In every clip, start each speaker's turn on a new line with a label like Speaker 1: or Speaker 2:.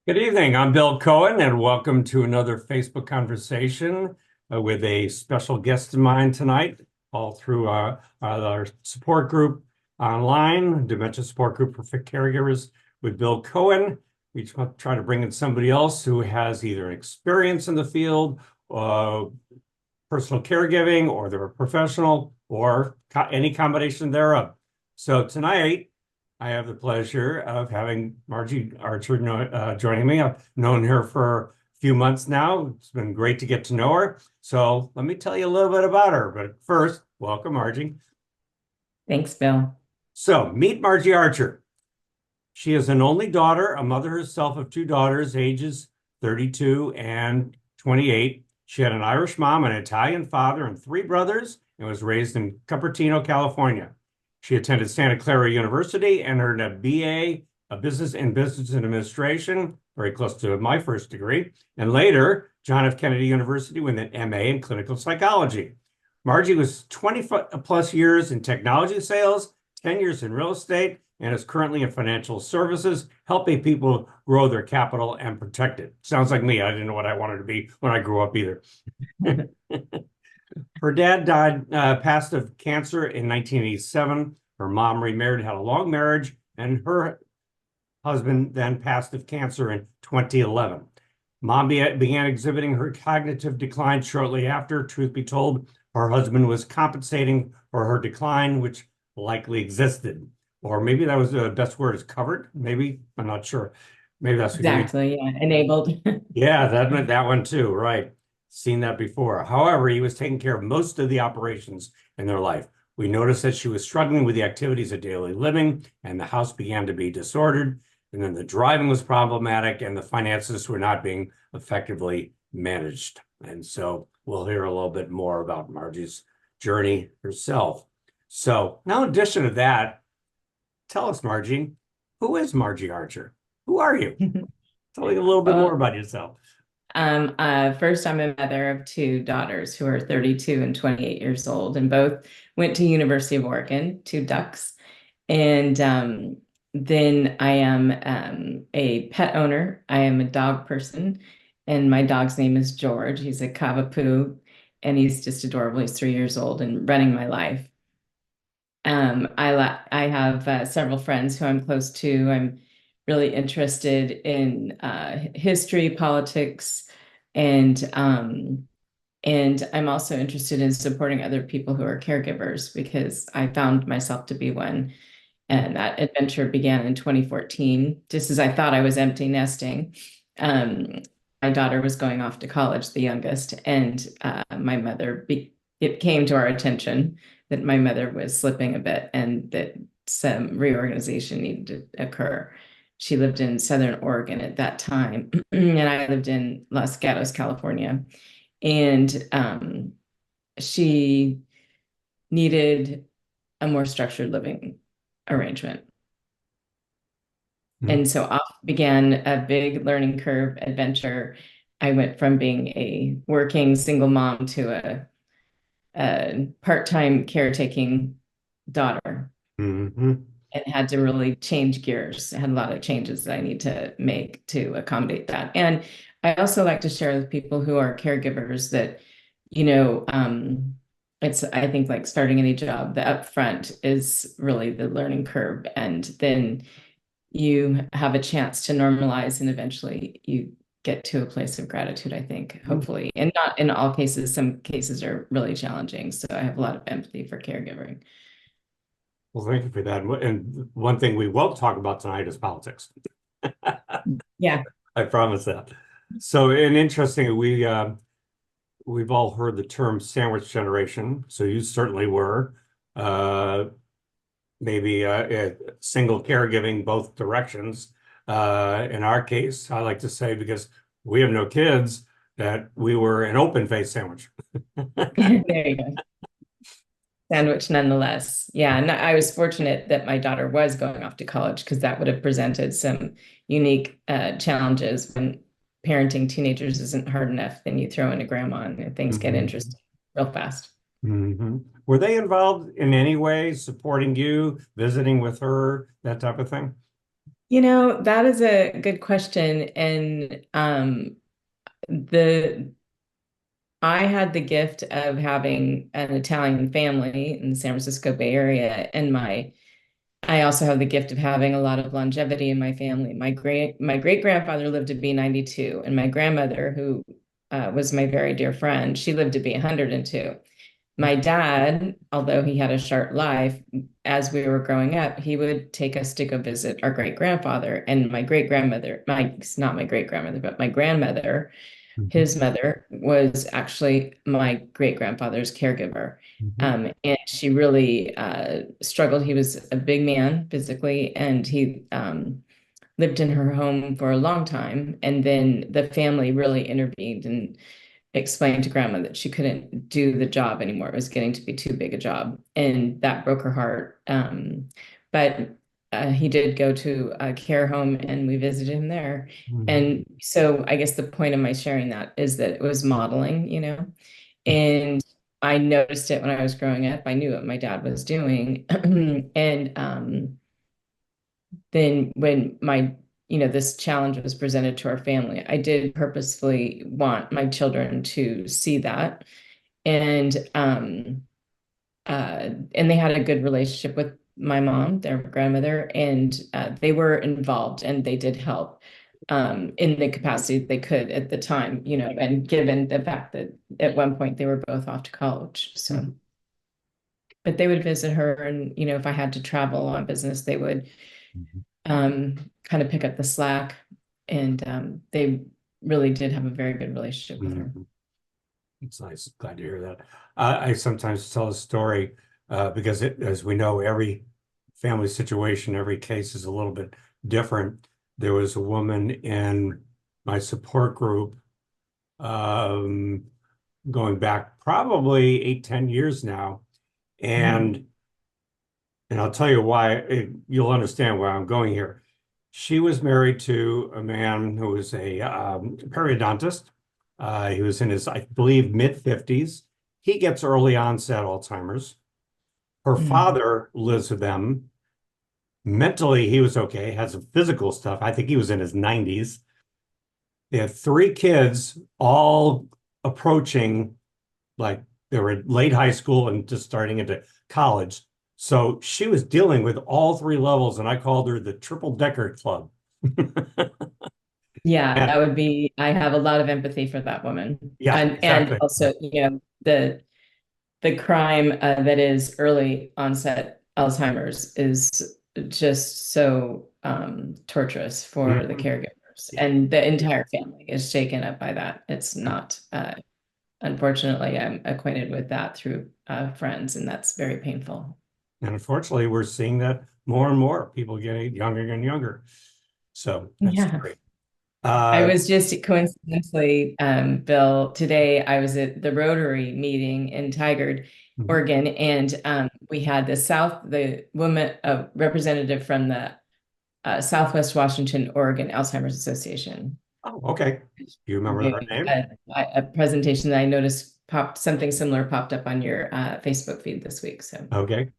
Speaker 1: Good evening. I'm Bill Cohen, and welcome to another Facebook conversation with a special guest of mine tonight, all through our support group online, Dementia Support Group for Caregivers with Bill Cohen. We try to bring in somebody else who has either experience in the field, uh, personal caregiving, or they're a professional, or any combination thereof. So tonight, I have the pleasure of having Margie Archer joining me. I've known her for a few months now. It's been great to get to know her. So let me tell you a little bit about her. But first, welcome, Margie.
Speaker 2: Thanks, Bill.
Speaker 1: So meet Margie Archer. She is an only daughter, a mother herself of two daughters, ages 32 and 28. She had an Irish mom, an Italian father, and three brothers, and was raised in Cupertino, California. She attended Santa Clara University and earned a BA of Business Administration, very close to my first degree, and later John F. Kennedy University with an MA in clinical psychology. Margie was 20 plus years in technology sales, 10 years in real estate, and is currently in financial services, helping people grow their capital and protect it. Sounds like me. I didn't know what I wanted to be when I grew up either. Her dad passed of cancer in 1987. Her mom remarried, had a long marriage, and her husband then passed of cancer in 2011. Mom began exhibiting her cognitive decline shortly after. Truth be told, her husband was compensating for her decline, which likely existed. Or maybe that was the best word is covered. Maybe, I'm not sure. Maybe that's what you,
Speaker 2: Exactly. Yeah. Enabled.
Speaker 1: yeah, that meant that one too, right? Seen that before. However, he was taking care of most of the operations in their life. We noticed that she was struggling with the activities of daily living, and the house began to be disordered. And then the driving was problematic, and the finances were not being effectively managed. And so we'll hear a little bit more about Margie's journey herself. So now, in addition to that, tell us, Margie, who is Margie Archer? Who are you? Tell me a little bit more
Speaker 2: Well,
Speaker 1: about yourself.
Speaker 2: first, I'm a mother of two daughters who are 32 and 28 years old, and both went to University of Oregon, two ducks. And then I am a pet owner. I am a dog person, and my dog's name is George. He's a Cavapoo, and he's just adorable. He's 3 years old and running my life. I have several friends who I'm close to. I'm really interested in history, politics, and and I'm also interested in supporting other people who are caregivers because I found myself to be one. And that adventure began in 2014, just as I thought I was empty nesting. Um, my daughter was going off to college, the youngest, and it came to our attention that my mother was slipping a bit and that some reorganization needed to occur. She lived in Southern Oregon at that time, and I lived in Los Gatos, California. And she needed a more structured living arrangement.
Speaker 1: Mhm.
Speaker 2: And so off began a big learning curve adventure. I went from being a working single mom to a part-time caretaking daughter
Speaker 1: Mhm.
Speaker 2: and had to really change gears. I had a lot of changes that I need to make to accommodate that. And I also like to share with people who are caregivers that, you know, it's, I think, like starting any job, the upfront is really the learning curve. And then you have a chance to normalize and eventually you get to a place of gratitude, I think, hopefully. And not in all cases, some cases are really challenging. So I have a lot of empathy for caregiving.
Speaker 1: Well, thank you for that. And one thing we won't talk about tonight is politics.
Speaker 2: Yeah.
Speaker 1: I promise that. So, and interesting, we've all heard the term sandwich generation. So you certainly were. Uh, maybe single caregiving both directions. In our case, I like to say because we have no kids, that we were an open face sandwich.
Speaker 2: There you go. Sandwich nonetheless. Yeah. And I was fortunate that my daughter was going off to college because that would have presented some unique challenges when parenting teenagers isn't hard enough. Then you throw in a grandma and things get
Speaker 1: Mhm.
Speaker 2: interesting real fast.
Speaker 1: Were they involved in any way, supporting you, visiting with her, that type of thing?
Speaker 2: That is a good question. And the I had the gift of having an Italian family in the San Francisco Bay Area, and I also have the gift of having a lot of longevity in my family. My great grandfather lived to be 92, and my grandmother, who was my very dear friend, she lived to be 102. My dad, although he had a short life, as we were growing up, he would take us to go visit our great grandfather and my great grandmother, not my great grandmother, but my grandmother.
Speaker 1: Mhm.
Speaker 2: His mother was actually my great grandfather's caregiver.
Speaker 1: Mhm.
Speaker 2: And she really struggled. He was a big man physically, and he lived in her home for a long time. And then the family really intervened and explained to grandma that she couldn't do the job anymore. It was getting to be too big a job. And that broke her heart. But he did go to a care home and we visited him there.
Speaker 1: Mhm.
Speaker 2: And so I guess the point of my sharing that is that it was modeling, and I noticed it when I was growing up. I knew what my dad was doing. And then when this challenge was presented to our family, I did purposefully want my children to see that. And and they had a good relationship with my mom, their grandmother, and they were involved and they did help in the capacity they could at the time, and given the fact that at one point they were both off to college. So,
Speaker 1: Mhm.
Speaker 2: but they would visit her, and if I had to travel on business, they would
Speaker 1: Mhm.
Speaker 2: kind of pick up the slack. And they really did have a very good relationship with her.
Speaker 1: Mhm. It's nice. Glad to hear that. I sometimes tell a story because as we know, every family situation, every case is a little bit different. There was a woman in my support group um, going back probably 8, 10 years now.
Speaker 2: Mhm.
Speaker 1: And I'll tell you why, you'll understand why I'm going here. She was married to a man who was a periodontist. He was in his, I believe, mid 50s. He gets early onset Alzheimer's. Her
Speaker 2: Mhm.
Speaker 1: father lives with them. Mentally, he was okay, had some physical stuff. I think he was in his 90s. They had 3 kids, all approaching, like they were late high school and just starting into college. So she was dealing with all 3 levels, and I called her the triple decker club.
Speaker 2: Yeah,
Speaker 1: And
Speaker 2: I have a lot of empathy for that woman.
Speaker 1: yeah,
Speaker 2: And
Speaker 1: exactly.
Speaker 2: also, the crime that is early onset Alzheimer's is just so torturous for the
Speaker 1: Mhm.
Speaker 2: caregivers,
Speaker 1: Yeah.
Speaker 2: and the entire family is shaken up by that. It's not, unfortunately, I'm acquainted with that through friends, and that's very painful.
Speaker 1: And unfortunately, we're seeing that more and more, people getting younger and younger. So that's
Speaker 2: Yeah.
Speaker 1: great.
Speaker 2: I
Speaker 1: Uh,
Speaker 2: was just coincidentally, Bill, today I was at the Rotary meeting in Tigard,
Speaker 1: mhm.
Speaker 2: Oregon, and we had the woman, representative from the Southwest Washington, Oregon Alzheimer's Association.
Speaker 1: Oh, okay. Do you remember her
Speaker 2: Gave
Speaker 1: name?
Speaker 2: a presentation that I noticed something similar popped up on your Facebook feed this week. So
Speaker 1: Okay.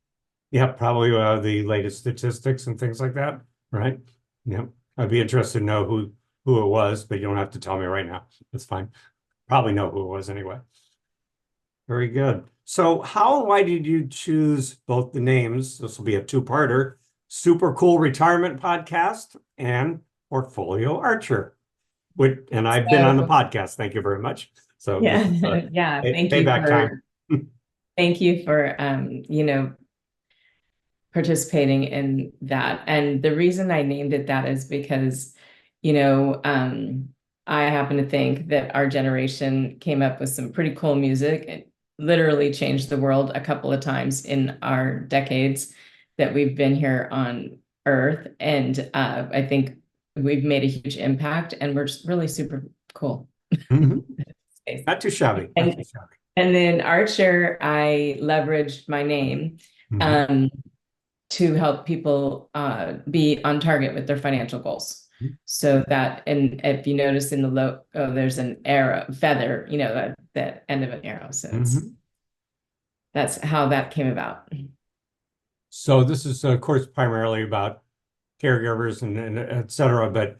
Speaker 1: Yeah, probably the latest statistics and things like that, right? Yeah. I'd be interested to know who it was, but you don't have to tell me right now. That's fine. Probably know who it was anyway. Very good. So how and why did you choose both the names? This will be a two-parter, Super Cool Retirement Podcast and Portfolio Archer. And I've been on the
Speaker 2: so
Speaker 1: podcast. Thank you very much. So this
Speaker 2: yeah,
Speaker 1: is
Speaker 2: yeah.
Speaker 1: payback time.
Speaker 2: Thank you for participating in that. And the reason I named it that is because, you know, um, I happen to think that our generation came up with some pretty cool music. It literally changed the world a couple of times in our decades that we've been here on Earth. And I think we've made a huge impact and we're just really super cool.
Speaker 1: Mhm. Not too shabby. Not too
Speaker 2: And
Speaker 1: shabby.
Speaker 2: and then Archer, I leveraged my name.
Speaker 1: Mhm.
Speaker 2: Um, to help people be on target with their financial goals. So that, and if you notice in the logo, there's an arrow, feather, that end of an arrow. So
Speaker 1: Mhm.
Speaker 2: that's how that came about.
Speaker 1: So this is, of course, primarily about caregivers and et cetera. But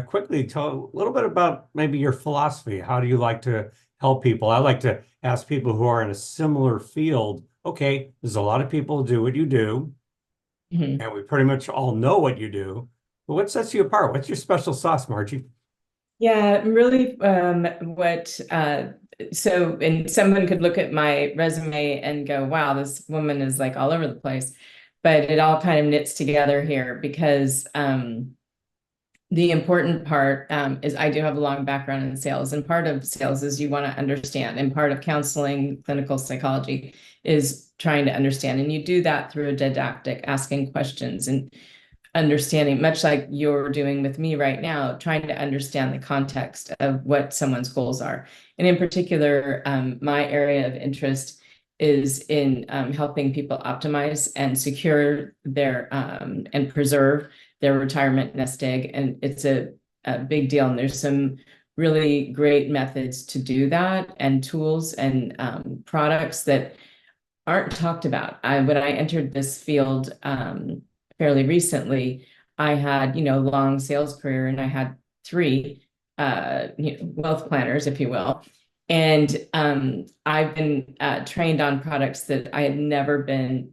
Speaker 1: quickly tell a little bit about maybe your philosophy. How do you like to help people? I like to ask people who are in a similar field. Okay, there's a lot of people who do what you do,
Speaker 2: Mhm.
Speaker 1: and we pretty much all know what you do. But what sets you apart? What's your special sauce, Margie?
Speaker 2: Yeah, really, so, and someone could look at my resume and go, wow, this woman is like all over the place. But it all kind of knits together here because the important part is I do have a long background in sales, and part of sales is you want to understand, and part of counseling, clinical psychology is trying to understand. And you do that through a didactic, asking questions and understanding, much like you're doing with me right now, trying to understand the context of what someone's goals are. And in particular, my area of interest is in helping people optimize and secure their and preserve their retirement nest egg. And it's a big deal. And there's some really great methods to do that and tools and products that aren't talked about. When I entered this field fairly recently, I had, long sales career and I had three wealth planners, if you will. And I've been trained on products that had never been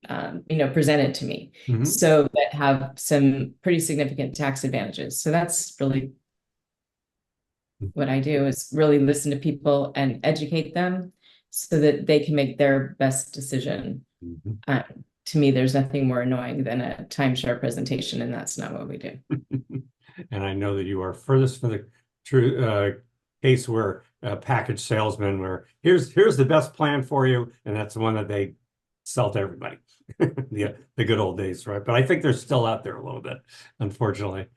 Speaker 2: presented to me.
Speaker 1: Hmm.
Speaker 2: So that have some pretty significant tax advantages. So that's really what I do, is really listen to people and educate them so that they can make their best decision.
Speaker 1: Hmm.
Speaker 2: Um, to me, there's nothing more annoying than a timeshare presentation, and that's not what we do.
Speaker 1: And I know that you are furthest from the true case where a package salesman, where here's the best plan for you, and that's the one that they sell to everybody. The good old days, right? But I think they're still out there a little bit, unfortunately.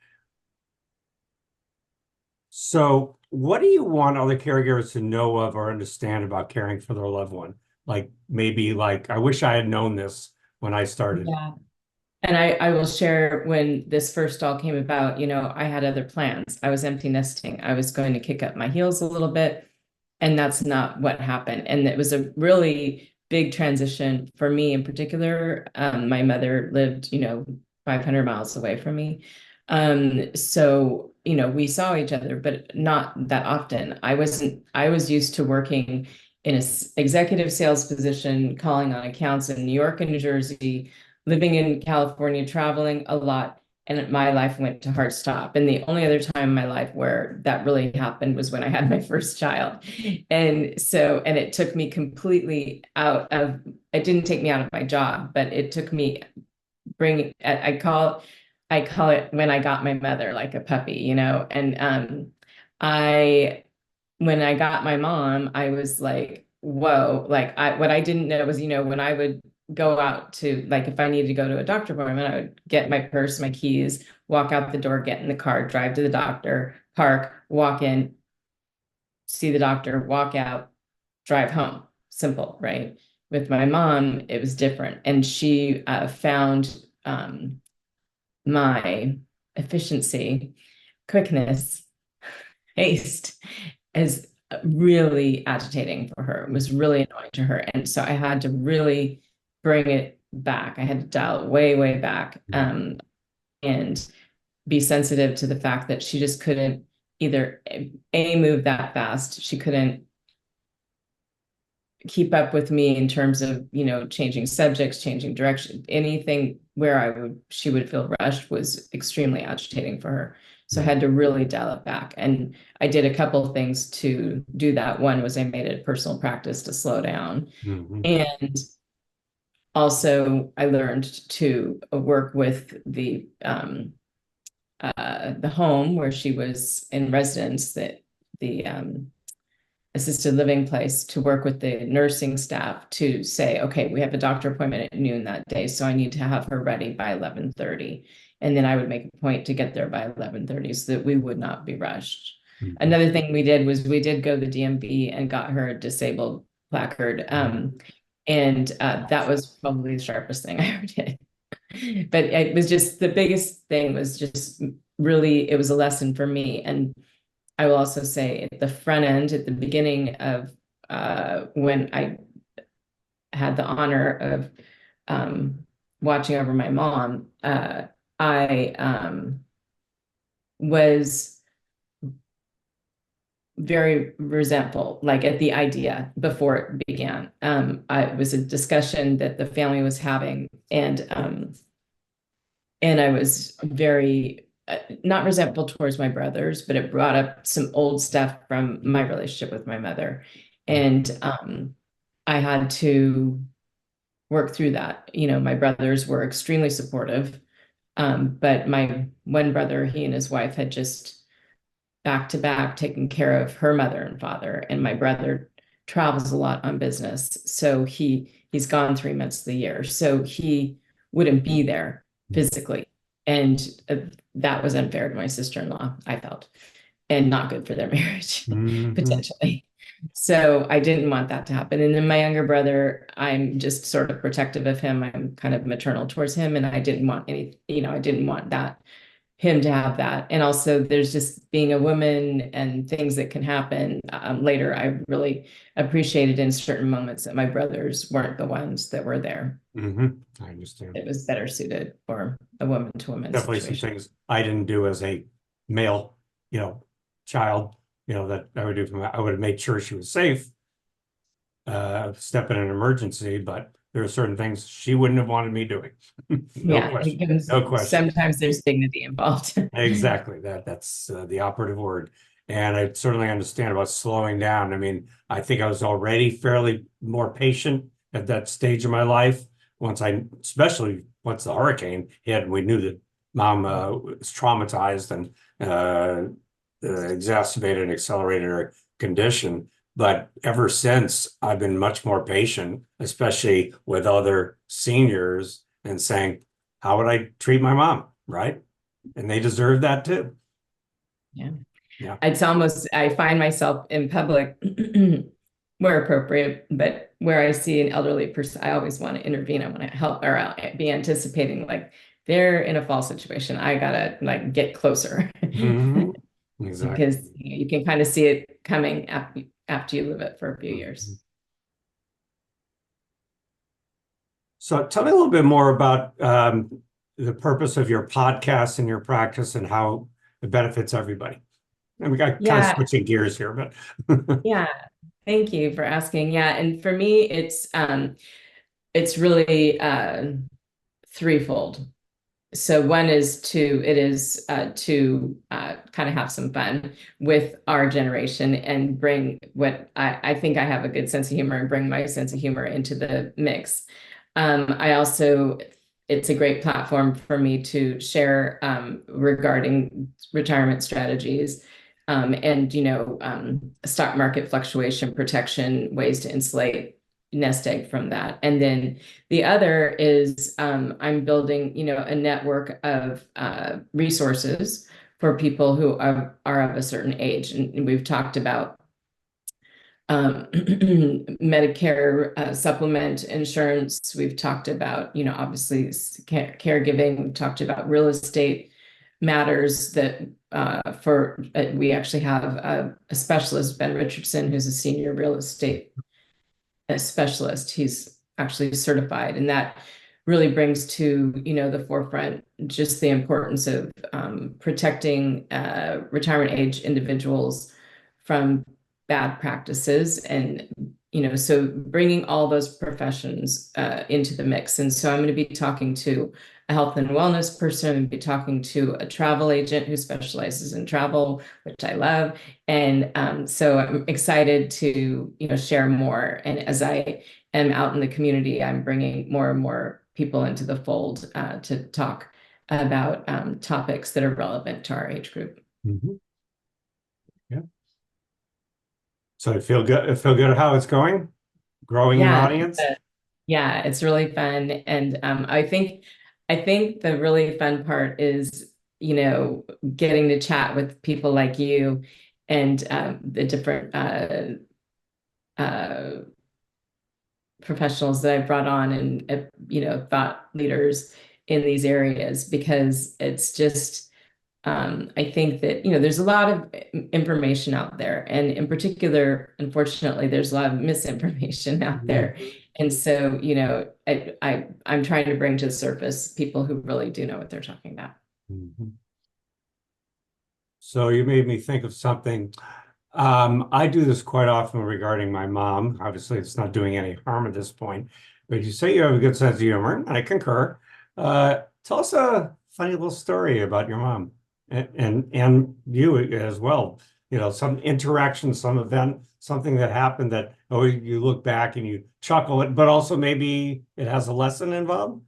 Speaker 1: So, what do you want other caregivers to know of or understand about caring for their loved one? Like maybe like I wish I had known this when I started.
Speaker 2: Yeah. And I will share, when this first all came about, I had other plans. I was empty nesting. I was going to kick up my heels a little bit, and that's not what happened. And it was a really big transition for me in particular. My mother lived, 500 miles away from me. So, we saw each other, but not that often. I was used to working in an executive sales position, calling on accounts in New York and New Jersey, living in California, traveling a lot, and my life went to hard stop. And the only other time in my life where that really happened was when I had my first child. And so, and it took me completely out of, it didn't take me out of my job, but it took me bring, I call it when I got my mother like a puppy, and I, when I got my mom, I was like, whoa, like what I didn't know was, when I would go out to, like, if I needed to go to a doctor appointment, I would get my purse, my keys, walk out the door, get in the car, drive to the doctor, park, walk in, see the doctor, walk out, drive home. Simple, right? With my mom, it was different. And she found my efficiency, quickness, haste is really agitating for her. It was really annoying to her. And so I had to really bring it back. I had to dial it way, way back, and be sensitive to the fact that she just couldn't either A, move that fast. She couldn't keep up with me in terms of, changing subjects, changing direction. Anything where she would feel rushed was extremely agitating for her. So I had to really dial it back. And I did a couple of things to do that. One was I made it a personal practice to slow down.
Speaker 1: Mhm.
Speaker 2: And also I learned to work with the home where she was in residence, that the assisted living place, to work with the nursing staff to say, okay, we have a doctor appointment at noon that day, so I need to have her ready by 11:30. And then I would make a point to get there by 11:30 so that we would not be rushed.
Speaker 1: Mhm.
Speaker 2: Another thing we did was we did go to the DMV and got her a disabled placard. And that was probably the sharpest thing I ever did. But it was just, the biggest thing was just really, it was a lesson for me. And I will also say at the front end, at the beginning of when I had the honor of watching over my mom, I was very resentful, like at the idea before it began. It was a discussion that the family was having, and I was very not resentful towards my brothers, but it brought up some old stuff from my relationship with my mother, and I had to work through that. You know, my brothers were extremely supportive, but my one brother, he and his wife had just back to back taken care of her mother and father, and my brother travels a lot on business, so he's gone 3 months of the year, so he wouldn't be there physically, and that was unfair to my sister-in-law, I felt, and not good for their marriage
Speaker 1: Mhm.
Speaker 2: potentially. So I didn't want that to happen. And then my younger brother, I'm just sort of protective of him. I'm kind of maternal towards him, and I didn't want any, I didn't want that him to have that. And also there's just being a woman and things that can happen later. I really appreciated in certain moments that my brothers weren't the ones that were there.
Speaker 1: I understand.
Speaker 2: It was better suited for a woman to woman
Speaker 1: Definitely some
Speaker 2: situation.
Speaker 1: things I didn't do as a male, child, that I would do I would have made sure she was safe, step in an emergency, but there are certain things she wouldn't have wanted me doing. No
Speaker 2: Yeah,
Speaker 1: question. No question.
Speaker 2: sometimes there's dignity involved.
Speaker 1: Exactly. That's the operative word. And I certainly understand about slowing down. I mean, I think I was already fairly more patient at that stage of my life. Especially once the hurricane hit, we knew that mom was traumatized and exacerbated and accelerated her condition. But ever since, I've been much more patient, especially with other seniors, and saying, how would I treat my mom? Right? And they deserve that too.
Speaker 2: Yeah.
Speaker 1: Yeah.
Speaker 2: I find myself in public where appropriate, but where I see an elderly person, I always want to intervene. I want to help, or I'll be anticipating like they're in a fall situation. I gotta like get closer
Speaker 1: Mhm. Exactly.
Speaker 2: because you can kind of see it coming after you live it for a few
Speaker 1: Mhm.
Speaker 2: years.
Speaker 1: So tell me a little bit more about the purpose of your podcast and your practice and how it benefits everybody. And we got kind of
Speaker 2: Yeah,
Speaker 1: switching gears here, but
Speaker 2: yeah. Thank you for asking. Yeah, and for me, it's really threefold. So one is to kind of have some fun with our generation and bring what I think I have a good sense of humor and bring my sense of humor into the mix. I also, it's a great platform for me to share regarding retirement strategies, and stock market fluctuation protection, ways to insulate nest egg from that. And then the other is I'm building, a network of resources for people who are of a certain age. And we've talked about Medicare supplement insurance. We've talked about, obviously caregiving. We've talked about real estate matters that we actually have a specialist, Ben Richardson, who's a senior real estate specialist. He's actually certified, and that really brings to the forefront just the importance of protecting retirement age individuals from bad practices, and so bringing all those professions into the mix. And so I'm going to be talking to a health and wellness person. I'm going to be talking to a travel agent who specializes in travel, which I love. And so I'm excited to, share more. And as I am out in the community, I'm bringing more and more people into the fold to talk about topics that are relevant to our age group.
Speaker 1: Mhm. Yeah. So I feel good. I feel good at how it's going, growing an
Speaker 2: Yeah,
Speaker 1: audience.
Speaker 2: yeah, it's really fun. And I think the really fun part is, getting to chat with people like you and the different uh, professionals that I've brought on, and thought leaders in these areas, because it's just I think that there's a lot of information out there, and in particular, unfortunately, there's a lot of misinformation out
Speaker 1: Mhm.
Speaker 2: there. And so, I'm trying to bring to the surface people who really do know what they're talking about.
Speaker 1: Mhm. So you made me think of something. I do this quite often regarding my mom. Obviously, it's not doing any harm at this point, but you say you have a good sense of humor, and I concur. Tell us a funny little story about your mom and you as well. You know, some interaction, some event, something that happened that oh you look back and you chuckle it, but also maybe it has a lesson involved.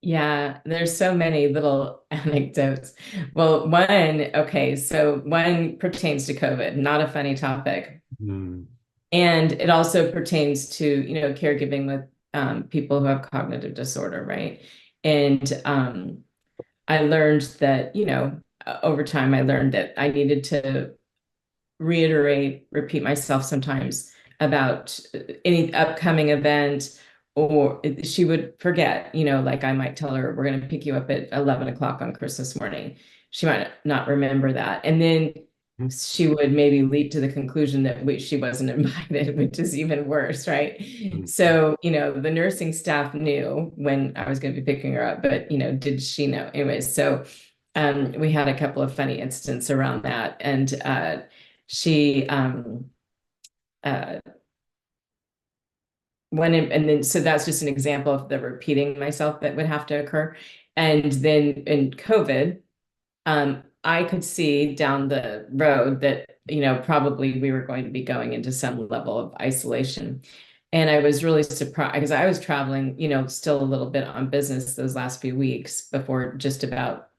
Speaker 2: Yeah, there's so many little anecdotes. Well, one pertains to COVID, not a funny topic.
Speaker 1: Hmm.
Speaker 2: And it also pertains to, caregiving with people who have cognitive disorder, right? And I learned that, over time, I learned that I needed to repeat myself sometimes about any upcoming event, or she would forget, like I might tell her, we're going to pick you up at 11 o'clock on Christmas morning. She might not remember that. And then she would maybe leap to the conclusion that she wasn't invited, which is even worse, right? So, the nursing staff knew when I was going to be picking her up, but, did she know? Anyways, so we had a couple of funny incidents around that. And she uh and then so that's just an example of the repeating myself that would have to occur. And then in COVID, I could see down the road that, probably we were going to be going into some level of isolation. And I was really surprised because I was traveling, still a little bit on business those last few weeks before just about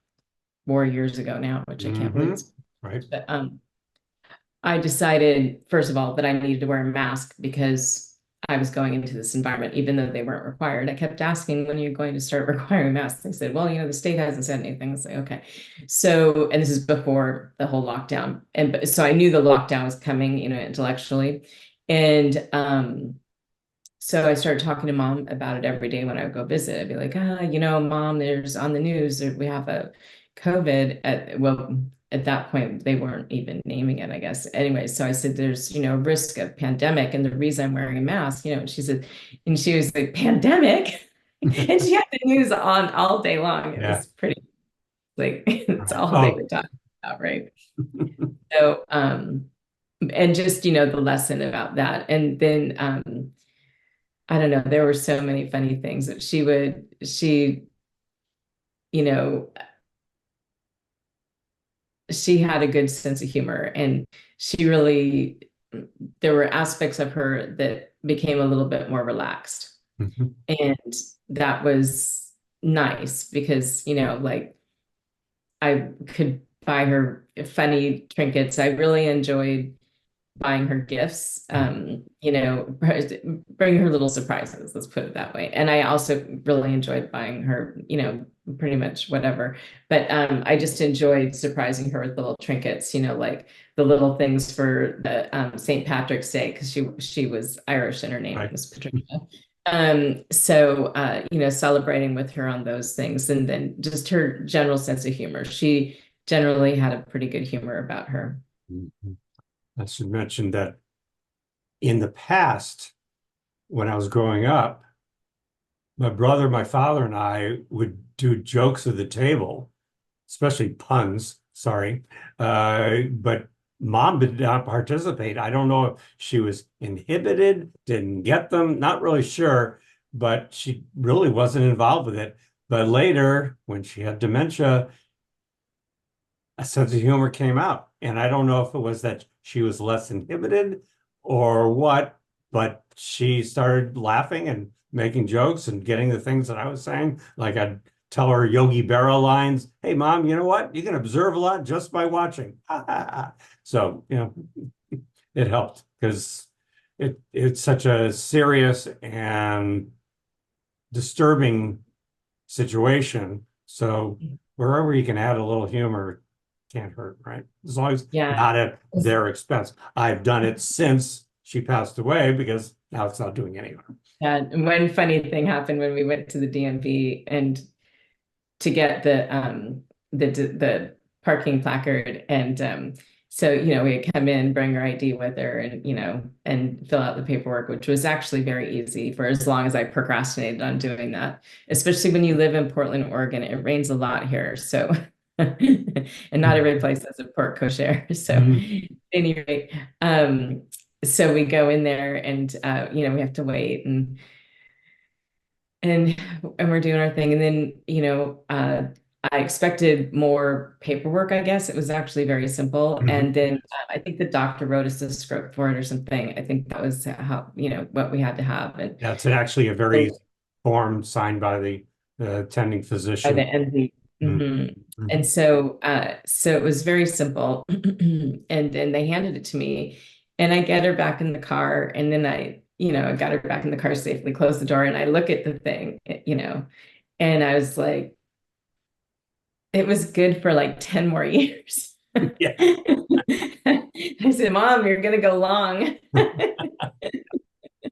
Speaker 2: 4 years ago now, which I can't believe
Speaker 1: Hmm.
Speaker 2: it's,
Speaker 1: Right.
Speaker 2: but I decided, first of all, that I needed to wear a mask because I was going into this environment, even though they weren't required. I kept asking, when are you going to start requiring masks? They said, well, the state hasn't said anything. I was like, okay. So, and this is before the whole lockdown. And so I knew the lockdown was coming, intellectually. And so I started talking to mom about it every day when I would go visit. I'd be like, mom, there's on the news that we have a COVID at that point, they weren't even naming it, I guess. Anyway, so I said, there's, risk of pandemic. And the reason I'm wearing a mask, and she was like, pandemic? And she had the news on all day long. It
Speaker 1: Yeah.
Speaker 2: was pretty, like, it's all they
Speaker 1: Oh.
Speaker 2: were talking about, right? So, and just, the lesson about that. And then, I don't know, there were so many funny things that you know, she had a good sense of humor, and she really, there were aspects of her that became a little bit more relaxed.
Speaker 1: Mhm.
Speaker 2: And that was nice because, like I could buy her funny trinkets. I really enjoyed buying her gifts, bring her little surprises, let's put it that way. And I also really enjoyed buying her, pretty much whatever. But I just enjoyed surprising her with little trinkets, like the little things for the St. Patrick's Day, because she was Irish and her name
Speaker 1: Right.
Speaker 2: was Patricia. So celebrating with her on those things, and then just her general sense of humor. She generally had a pretty good humor about her.
Speaker 1: Mhm. I should mention that in the past, when I was growing up, my brother, my father, and I would do jokes at the table, especially puns, sorry. But mom did not participate. I don't know if she was inhibited, didn't get them, not really sure, but she really wasn't involved with it. But later, when she had dementia, a sense of humor came out. And I don't know if it was that she was less inhibited or what, but she started laughing and making jokes and getting the things that I was saying. Like I'd tell her Yogi Berra lines. Hey, mom, you know what? You can observe a lot just by watching. So, it helped because it's such a serious and disturbing situation. So wherever you can add a little humor can't hurt, right? As long as
Speaker 2: Yeah.
Speaker 1: not at their expense. I've done it since she passed away because now it's not doing any harm.
Speaker 2: And one funny thing happened when we went to the DMV and to get the parking placard, and So, we come in, bring her ID with her and fill out the paperwork, which was actually very easy for as long as I procrastinated on doing that. Especially when you live in Portland, Oregon, it rains a lot here. So, and not every place has a porte cochere. So,
Speaker 1: Mhm.
Speaker 2: anyway, um, so we go in there and, we have to wait and we're doing our thing. And then, I expected more paperwork, I guess. It was actually very simple.
Speaker 1: Mhm.
Speaker 2: And then I think the doctor wrote us a script for it or something. I think that was how, what we had to have. And
Speaker 1: Yeah, it's actually a very
Speaker 2: so
Speaker 1: form signed by the attending
Speaker 2: by the
Speaker 1: physician.
Speaker 2: NP.
Speaker 1: Mhm.
Speaker 2: And
Speaker 1: Mhm.
Speaker 2: so it was very simple. And then they handed it to me and I get her back in the car. And then I got her back in the car safely, closed the door, and I look at the thing, and I was like, it was good for like 10 more years.
Speaker 1: Yeah.
Speaker 2: I said, Mom, you're gonna go long.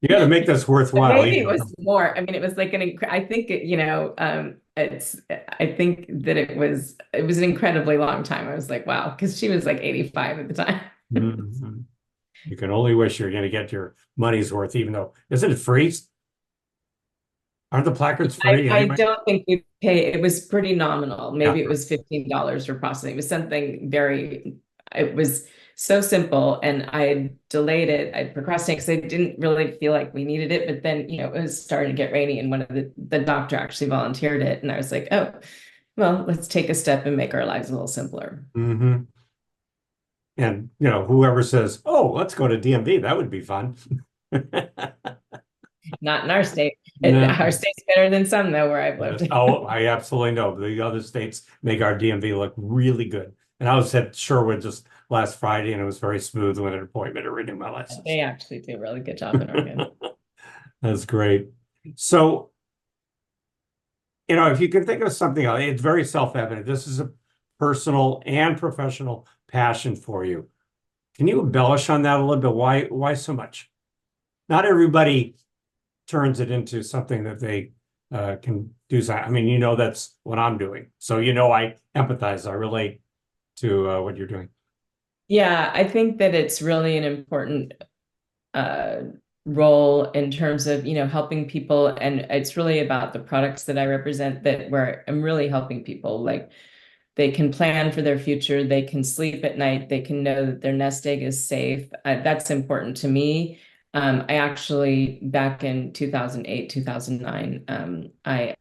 Speaker 1: You got to make this
Speaker 2: But
Speaker 1: worthwhile.
Speaker 2: maybe it was more. I mean, it was like I think I think that it was an incredibly long time. I was like, wow, because she was like 85 at the time.
Speaker 1: Mhm. You can only wish you're going to get your money's worth, even though, isn't it free? Aren't the placards free
Speaker 2: I
Speaker 1: anyway?
Speaker 2: don't think we pay. It was pretty nominal.
Speaker 1: Yeah.
Speaker 2: Maybe it was $15 for processing. It was something it was so simple. And I delayed it. I procrastinated because I didn't really feel like we needed it. But then, it was starting to get rainy and one of the doctor actually volunteered it. And I was like, oh, well, let's take a step and make our lives a little simpler.
Speaker 1: Hmm. And, whoever says, oh, let's go to DMV, that would be fun.
Speaker 2: Not in our state.
Speaker 1: No.
Speaker 2: Our state's better than some, though, where I've
Speaker 1: Yes.
Speaker 2: lived.
Speaker 1: Oh, I absolutely know. The other states make our DMV look really good. And I was at Sherwood just last Friday, and it was very smooth with an appointment to renew my license.
Speaker 2: They actually do a really good job in Oregon.
Speaker 1: That's great. So, if you can think of something else, it's very self-evident. This is a personal and professional passion for you. Can you embellish on that a little bit? Why so much? Not everybody turns it into something that they can do. I mean, that's what I'm doing. So, I empathize. I relate to what you're doing.
Speaker 2: Yeah, I think that it's really an important uh, role in terms of, helping people. And it's really about the products that I represent that where I'm really helping people. Like they can plan for their future, they can sleep at night, they can know that their nest egg is safe. That's important to me. I actually, back in 2008, 2009, I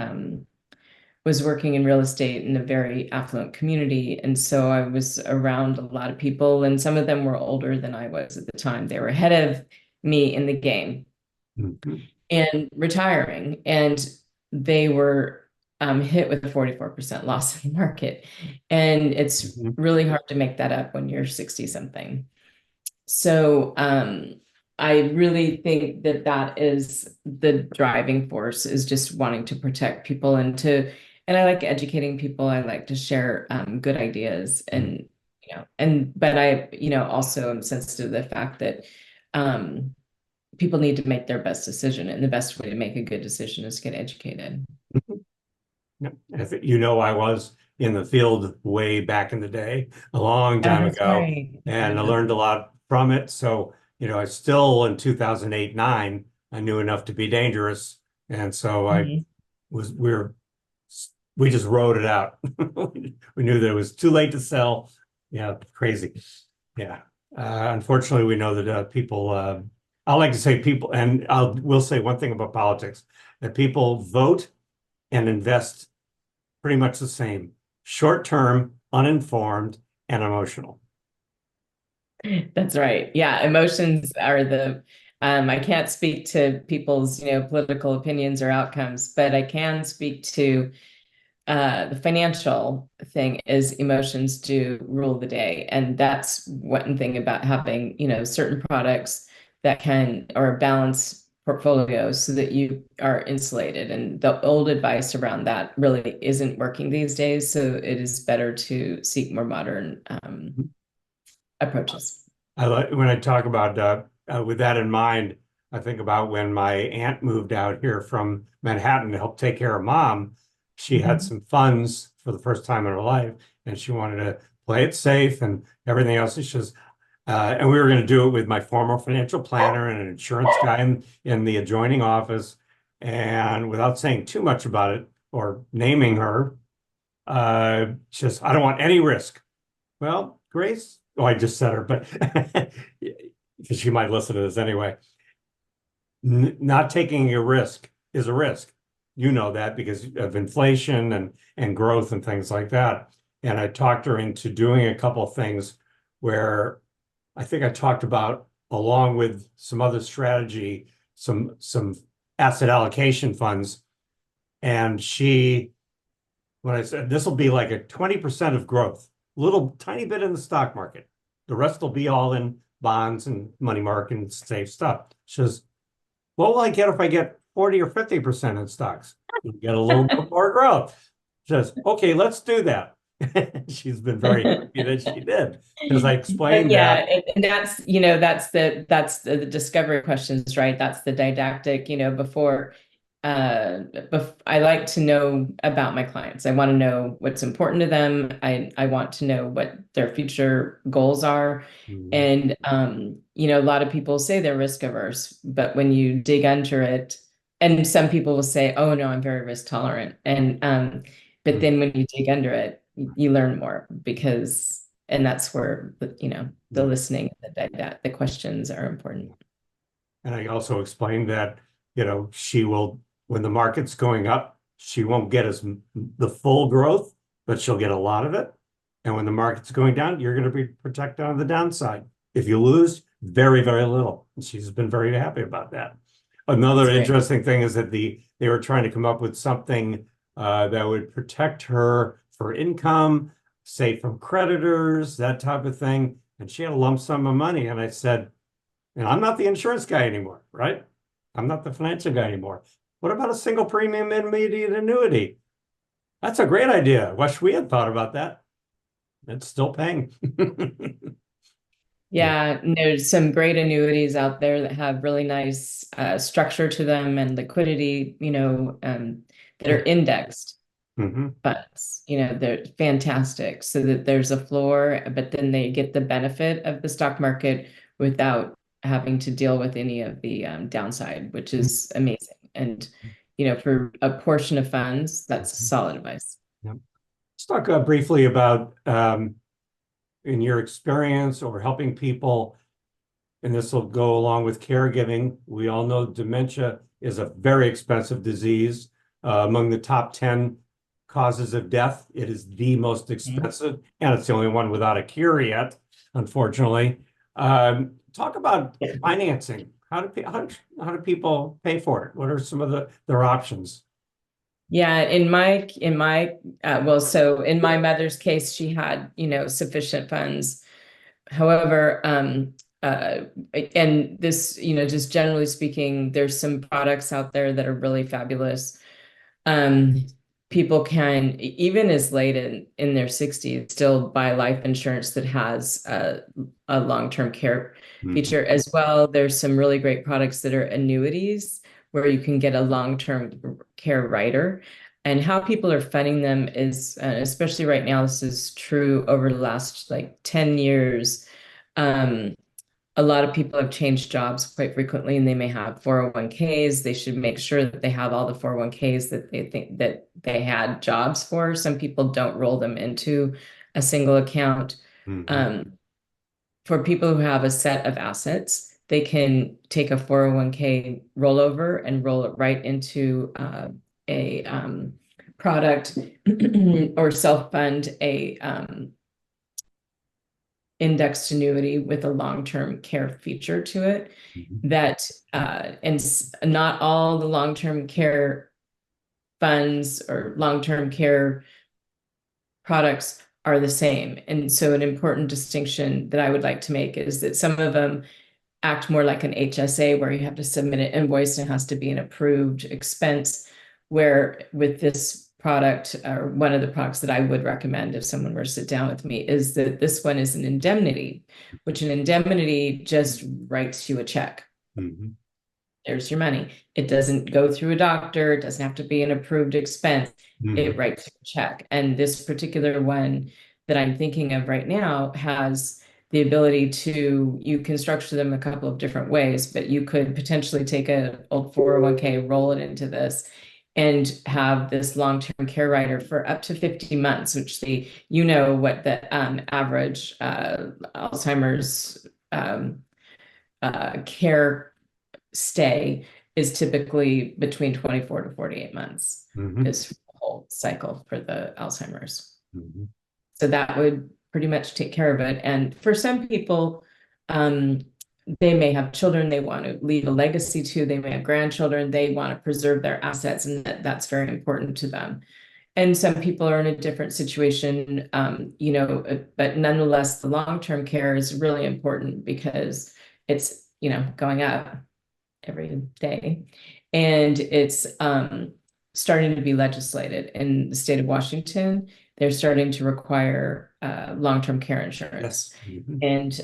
Speaker 2: was working in real estate in a very affluent community. And so I was around a lot of people, and some of them were older than I was at the time. They were ahead of me in the game
Speaker 1: Mhm.
Speaker 2: and retiring. And they were hit with a 44% loss in the market. And it's
Speaker 1: Mhm.
Speaker 2: really hard to make that up when you're 60 something. So I really think that that is the driving force, is just wanting to protect people and I like educating people. I like to share good ideas but I, also am sensitive to the fact that um, people need to make their best decision. And the best way to make a good decision is to get educated.
Speaker 1: Yep. I was in the field way back in the day, a long
Speaker 2: Oh,
Speaker 1: time
Speaker 2: that's
Speaker 1: ago,
Speaker 2: right.
Speaker 1: and I
Speaker 2: Yeah.
Speaker 1: learned a lot from it. So, I still in 2008, 9, I knew enough to be dangerous. And so
Speaker 2: Mhm.
Speaker 1: was, we were, we just rode it out. We knew that it was too late to sell. Yeah, crazy. Yeah. Unfortunately, we know that people, I like to say people, and will say one thing about politics, that people vote and invest pretty much the same. Short term, uninformed, and emotional.
Speaker 2: That's right. Yeah, emotions are I can't speak to people's, political opinions or outcomes, but I can speak to the financial thing is emotions do rule the day. And that's one thing about having, certain products that can or balance portfolios so that you are insulated. And the old advice around that really isn't working these days. So it is better to seek more modern approaches.
Speaker 1: I like when I talk about with that in mind, I think about when my aunt moved out here from Manhattan to help take care of mom. She had
Speaker 2: Mhm.
Speaker 1: some funds for the first time in her life, and she wanted to play it safe and everything else. It's just, and we were going to do it with my former financial planner and an insurance guy in the adjoining office. And without saying too much about it or naming her, just, I don't want any risk. Well, Grace, oh, I just said her, but because she might listen to this anyway. Not taking a risk is a risk. You know that because of inflation and growth and things like that. And I talked her into doing a couple of things where I think I talked about, along with some other strategy, some asset allocation funds. And she, when I said this will be like a 20% of growth, little tiny bit in the stock market. The rest will be all in bonds and money market and safe stuff. She says, what will I get if I get 40 or 50% in stocks? You get a little bit more growth. She says, okay, let's do that. She's been very happy that she did, because I explained
Speaker 2: Yeah,
Speaker 1: that.
Speaker 2: and that's that's the discovery questions, right? That's the didactic, before I like to know about my clients. I want to know what's important to them. I want to know what their future goals are.
Speaker 1: Mhm.
Speaker 2: And a lot of people say they're risk averse, but when you dig under it, and some people will say, "Oh no, I'm very risk tolerant." And but then when you dig under it, you learn more, because and that's where the
Speaker 1: Yeah.
Speaker 2: listening, the questions are important.
Speaker 1: And I also explained that, she will, when the market's going up, she won't get the full growth, but she'll get a lot of it. And when the market's going down, you're going to be protected on the downside. If you lose, very, very little. And she's been very happy about that. Another
Speaker 2: That's great.
Speaker 1: interesting thing is that they were trying to come up with something that would protect her for income, say from creditors, that type of thing. And she had a lump sum of money. And I said, and I'm not the insurance guy anymore, right? I'm not the financial guy anymore. What about a single premium intermediate annuity? That's a great idea. Wish we had thought about that. It's still paying. Yeah.
Speaker 2: Yeah, and there's some great annuities out there that have really nice structure to them and liquidity, that are indexed
Speaker 1: Hmm.
Speaker 2: funds. They're fantastic, so that there's a floor, but then they get the benefit of the stock market without having to deal with any of the downside, which is amazing. And for a portion of funds, that's solid advice.
Speaker 1: Yeah. Let's talk briefly about, in your experience or helping people, and this will go along with caregiving. We all know dementia is a very expensive disease. Among the top 10 causes of death, it is the most expensive, and it's the only one without a cure yet, unfortunately. Talk about financing. How do people pay for it? What are some of their options?
Speaker 2: Yeah, so in my mother's case, she had, sufficient funds. However, and this, just generally speaking, there's some products out there that are really fabulous. Um, People can, even as late in their 60s, still buy life insurance that has a long-term care
Speaker 1: Mhm.
Speaker 2: feature as well. There's some really great products that are annuities where you can get a long-term care rider. And how people are funding them is, especially right now, this is true over the last like 10 years. Um, a lot of people have changed jobs quite frequently, and they may have 401ks. They should make sure that they have all the 401ks that they think that they had jobs for. Some people don't roll them into a single account.
Speaker 1: Mhm.
Speaker 2: Um, for people who have a set of assets, they can take a 401k rollover and roll it right into a product or self-fund a indexed annuity with a long-term care feature to it,
Speaker 1: Mhm.
Speaker 2: that not all the long-term care funds or long-term care products are the same. And so an important distinction that I would like to make is that some of them act more like an HSA, where you have to submit an invoice and it has to be an approved expense, where with this product, or one of the products that I would recommend if someone were to sit down with me, is that this one is an indemnity, which an indemnity just writes you a check.
Speaker 1: Mhm.
Speaker 2: There's your money. It doesn't go through a doctor. It doesn't have to be an approved expense. It
Speaker 1: Mhm.
Speaker 2: writes you a check. And this particular one that I'm thinking of right now has the ability to, you can structure them a couple of different ways, but you could potentially take an old 401k, roll it into this, and have this long-term care rider for up to 50 months, which what the average Alzheimer's care stay is typically between 24 to 48 months is the whole cycle for the Alzheimer's. So that would pretty much take care of it. And for some people, they may have children they want to leave a legacy to, they may have grandchildren, they want to preserve their assets, and that's very important to them. And some people are in a different situation, but nonetheless, the long-term care is really important because it's, going up every day. And it's starting to be legislated in the state of Washington. They're starting to require long-term care insurance.
Speaker 1: Yes.
Speaker 2: And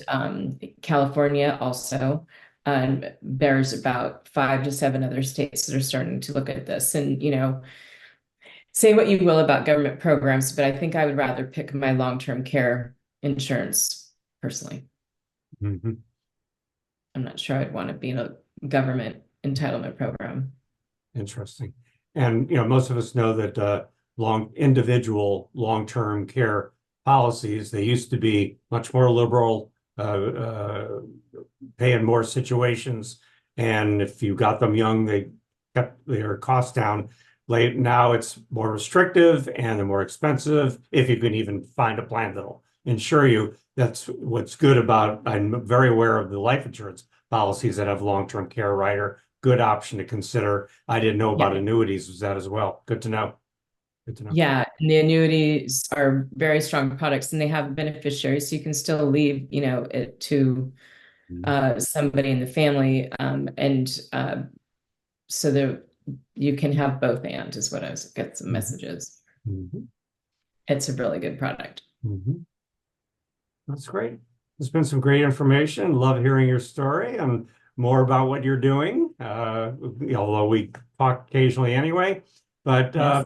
Speaker 2: California also. There's about 5 to 7 other states that are starting to look at this. And, say what you will about government programs, but I think I would rather pick my long-term care insurance personally. I'm not sure I'd want to be in a government entitlement program.
Speaker 1: Interesting. And, most of us know that individual long-term care policies, they used to be much more liberal, pay in more situations. And if you got them young, they kept their costs down. Late now, it's more restrictive and they're more expensive if you can even find a plan that'll insure you. That's what's good about, I'm very aware of the life insurance policies that have long-term care rider. Good option to consider. I didn't know about annuities. Was that as well? Good to know. Good to know.
Speaker 2: Yeah, and the annuities are very strong products, and they have beneficiaries, so you can still leave, it to somebody in the family, so that you can have both, and is what I was get some messages. It's a really good product.
Speaker 1: That's great. There's been some great information. Love hearing your story and more about what you're doing. Although we talk occasionally anyway, but
Speaker 2: Yes.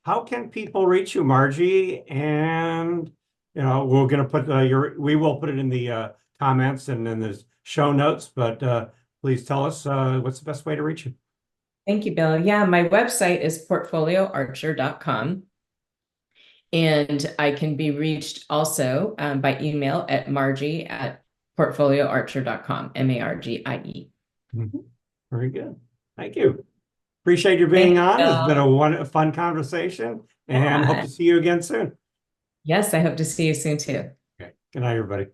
Speaker 1: how can people reach you, Margie? And we're going to put we will put it in the comments and in the show notes. But please tell us what's the best way to reach you.
Speaker 2: Thank you, Bill. Yeah, my website is portfolioarcher.com. And I can be reached also by email at margie@portfolioarcher.com, MARGIE.
Speaker 1: Very good. Thank you. Appreciate you being on. It's been a fun conversation, and hope to see you again soon.
Speaker 2: Yes, I hope to see you soon too.
Speaker 1: Okay. Good night, everybody.